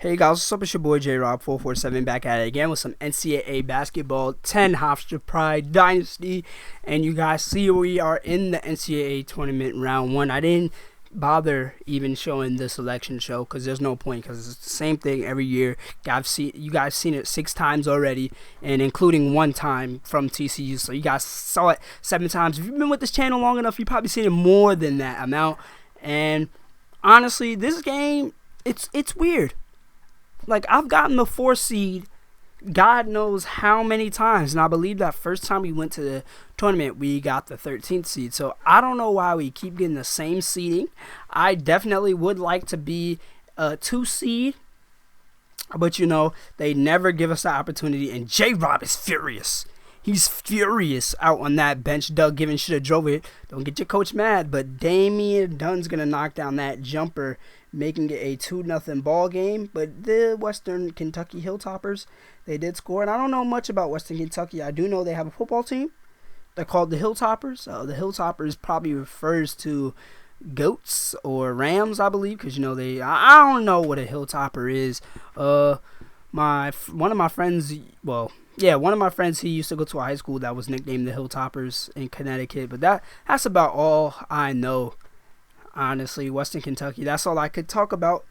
Hey guys, what's up? It's your boy J-Rob447 back at it again with some NCAA basketball 10 Hofstra Dynasty. And you guys see we are in the NCAA tournament round 1. I didn't bother even showing the selection show because there's no point, because it's the same thing every year. You guys seen it 6 times already, and including 1 time from TCU. So you guys saw it 7 times. If you've been with this channel long enough, you've probably seen it more than that amount. And honestly, this game, it's weird. Like, I've gotten the 4 seed God knows how many times, and I believe that first time we went to the tournament we got the 13th seed. So I don't know why we keep getting the same seeding. I definitely would like to be a 2 seed, but you know, they never give us the opportunity, and J-Rob is furious. He's furious out on that bench. Doug Givens should have drove it. Don't get your coach mad, but Damian Dunn's going to knock down that jumper, making it a 2-0 ball game. But the Western Kentucky Hilltoppers, they did score. And I don't know much about Western Kentucky. I do know they have a football team. They're called the Hilltoppers. The Hilltoppers probably refers to goats or rams, I believe, because, you know, I don't know what a Hilltopper is. One of my friends, he used to go to a high school that was nicknamed the Hilltoppers in Connecticut. But that's about all I know, honestly. Western Kentucky, that's all I could talk about.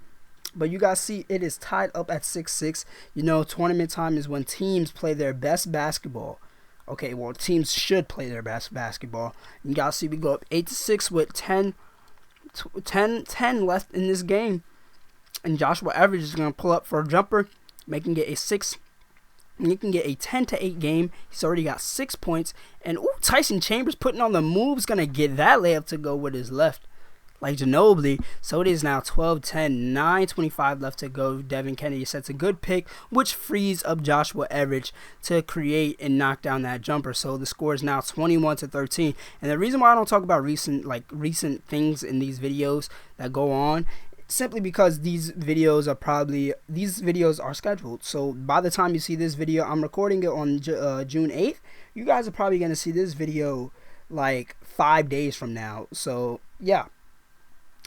But you guys see, it is tied up at 6-6. You know, tournament time is when teams play their best basketball. Okay, well, teams should play their best basketball. You guys see, we go up 8-6 with 10 left in this game. And Joshua Everett is going to pull up for a jumper, making it a 6. You can get a 10-8 game. He's already got 6 points. And Tyson Chambers putting on the moves, going to get that layup to go with his left, like Ginobili. So it is now 12-10, 9:25 left to go. Devin Kennedy sets a good pick, which frees up Joshua Everett to create and knock down that jumper. So the score is now 21-13. And the reason why I don't talk about recent things in these videos that go on, simply because these videos are scheduled. So by the time you see this video, I'm recording it on June 8th. You guys are probably going to see this video like 5 days from now. So yeah,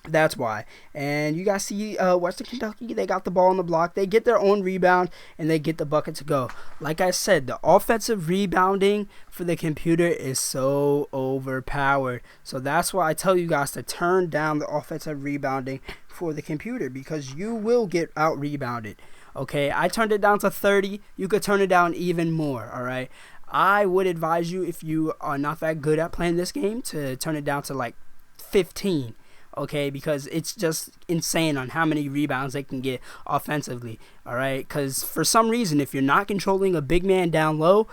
that's why. And you guys see Western Kentucky, they got the ball on the block. They get their own rebound, and they get the bucket to go. Like I said, the offensive rebounding for the computer is so overpowered. So that's why I tell you guys to turn down the offensive rebounding for the computer, because you will get out rebounded. Okay, I turned it down to 30. You could turn it down even more. All right, I would advise you, if you are not that good at playing this game, to turn it down to like 15. Okay, because it's just insane on how many rebounds they can get offensively. All right, because for some reason, if you're not controlling a big man down low,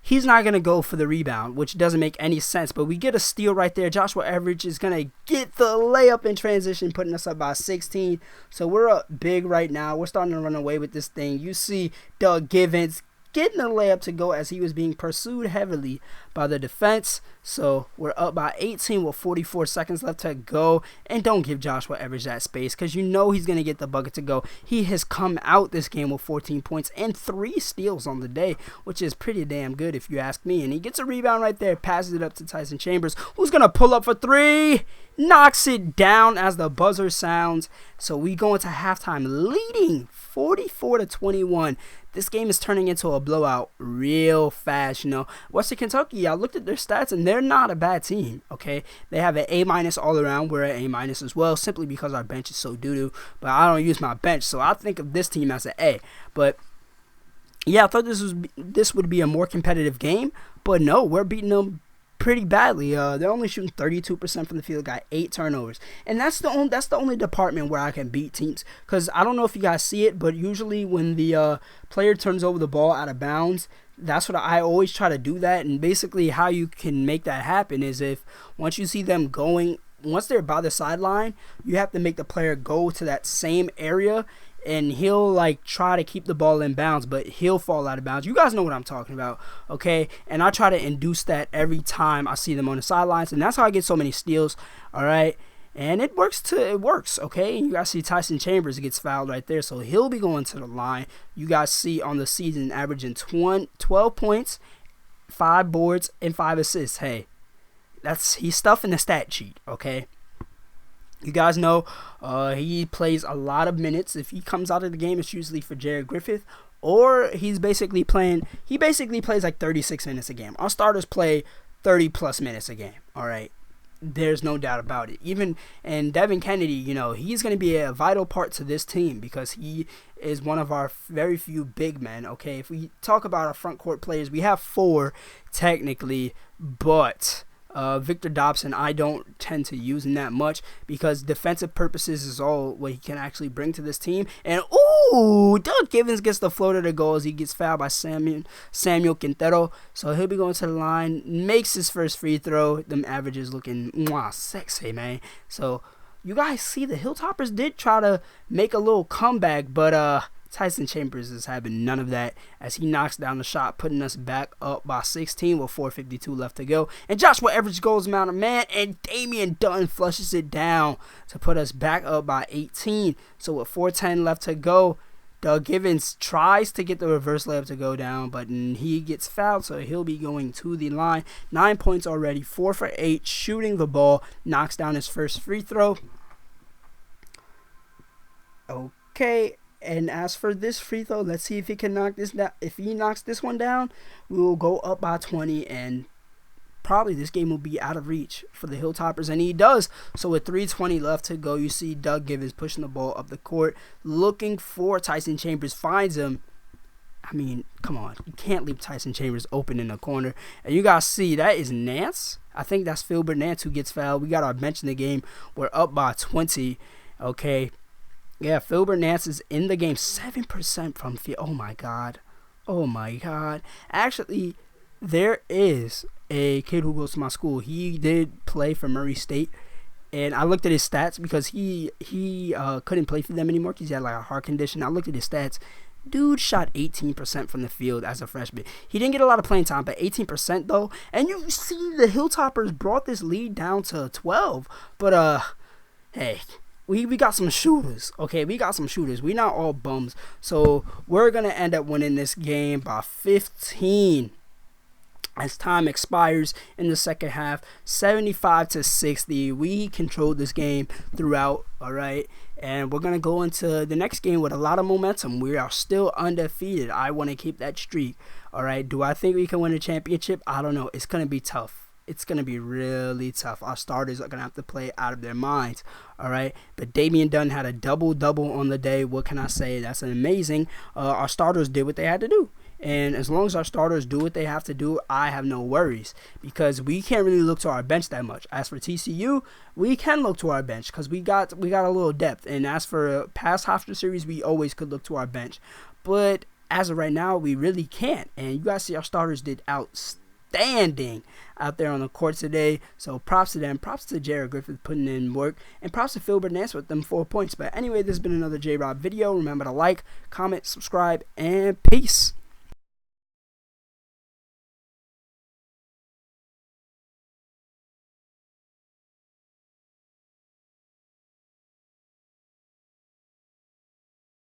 he's not going to go for the rebound, which doesn't make any sense. But we get a steal right there. Joshua Everett is going to get the layup in transition, putting us up by 16. So we're up big right now. We're starting to run away with this thing. You see Doug Givens getting the layup to go as he was being pursued heavily by the defense. So we're up by 18 with 44 seconds left to go. And don't give Joshua Everett that space, because you know he's going to get the bucket to go. He has come out this game with 14 points and 3 steals on the day, which is pretty damn good if you ask me. And he gets a rebound right there, passes it up to Tyson Chambers, who's going to pull up for 3. Knocks it down as the buzzer sounds. So we go into halftime leading 44-21. This game is turning into a blowout real fast. You know, Western Kentucky, I looked at their stats, and they're not a bad team. Okay, they have an A- all around. We're at A- as well, simply because our bench is so doo-doo. But I don't use my bench, so I think of this team as an A. But yeah, I thought this would be a more competitive game, but no, we're beating them pretty badly. They're only shooting 32% from the field, got 8 turnovers, and that's the only department where I can beat teams. Because I don't know if you guys see it, but usually when the player turns over the ball out of bounds, that's what I always try to do that. And basically how you can make that happen is, if once you see them going, once they're by the sideline, you have to make the player go to that same area, and he'll like try to keep the ball in bounds, but he'll fall out of bounds. You guys know what I'm talking about, okay? And I try to induce that every time I see them on the sidelines, and that's how I get so many steals. All right, and it works, okay? And you guys see Tyson Chambers gets fouled right there, so he'll be going to the line. You guys see on the season averaging 12 points, 5 boards, and 5 assists. Hey, he's stuffing the stat sheet, okay? You guys know he plays a lot of minutes. If he comes out of the game, it's usually for Jared Griffith, or he basically plays like 36 minutes a game. Our starters play 30 plus minutes a game. All right. There's no doubt about it. And Devin Kennedy, he's going to be a vital part to this team because he is one of our very few big men. Okay, if we talk about our front court players, we have 4 technically, but Victor Dobson, I don't tend to use him that much because defensive purposes is all what he can actually bring to this team. And Doug Givens gets the floater to go as he gets fouled by Samuel Quintero. So he'll be going to the line, makes his first free throw. Them averages looking sexy, man. So you guys see the Hilltoppers did try to make a little comeback, but Tyson Chambers is having none of that as he knocks down the shot, putting us back up by 16 with 4:52 left to go. And Joshua Everidge goes man to man, and Damian Dunn flushes it down to put us back up by 18. So with 4:10 left to go, Doug Givens tries to get the reverse layup to go down, but he gets fouled, so he'll be going to the line. 9 points already, 4 for 8, shooting the ball, knocks down his first free throw. Okay. And as for this free throw, let's see if he can knock this down. If he knocks this one down, we will go up by 20, and probably this game will be out of reach for the Hilltoppers, and he does. So with 3:20 left to go, you see Doug Givens pushing the ball up the court, looking for Tyson Chambers, finds him. I mean, come on. You can't leave Tyson Chambers open in the corner. And you guys see, that is Nance. I think that's Filbert Nance who gets fouled. We got our bench in the game. We're up by 20. Okay. Yeah, Filbert Nance is in the game. 7% from field. Oh, my God. Oh, my God. Actually, there is a kid who goes to my school. He did play for Murray State. And I looked at his stats because he couldn't play for them anymore because he had like a heart condition. I looked at his stats. Dude shot 18% from the field as a freshman. He didn't get a lot of playing time, but 18% though. And you see the Hilltoppers brought this lead down to 12. But, hey... We got some shooters, okay? We got some shooters. We not all bums. So we're going to end up winning this game by 15 as time expires in the second half. 75-60. We controlled this game throughout, all right? And we're going to go into the next game with a lot of momentum. We are still undefeated. I want to keep that streak, all right? Do I think we can win a championship? I don't know. It's going to be tough. It's going to be really tough. Our starters are going to have to play out of their minds, all right? But Damian Dunn had a double-double on the day. What can I say? That's amazing. Our starters did what they had to do. And as long as our starters do what they have to do, I have no worries because we can't really look to our bench that much. As for TCU, we can look to our bench because we got a little depth. And as for past Hofstra series, we always could look to our bench. But as of right now, we really can't. And you guys see our starters did outstanding out there on the court today. So props to them. Props to Jared Griffith putting in work. And props to Filbert Nance with them 4 points. But anyway, this has been another J-Rob video. Remember to like, comment, subscribe, and peace.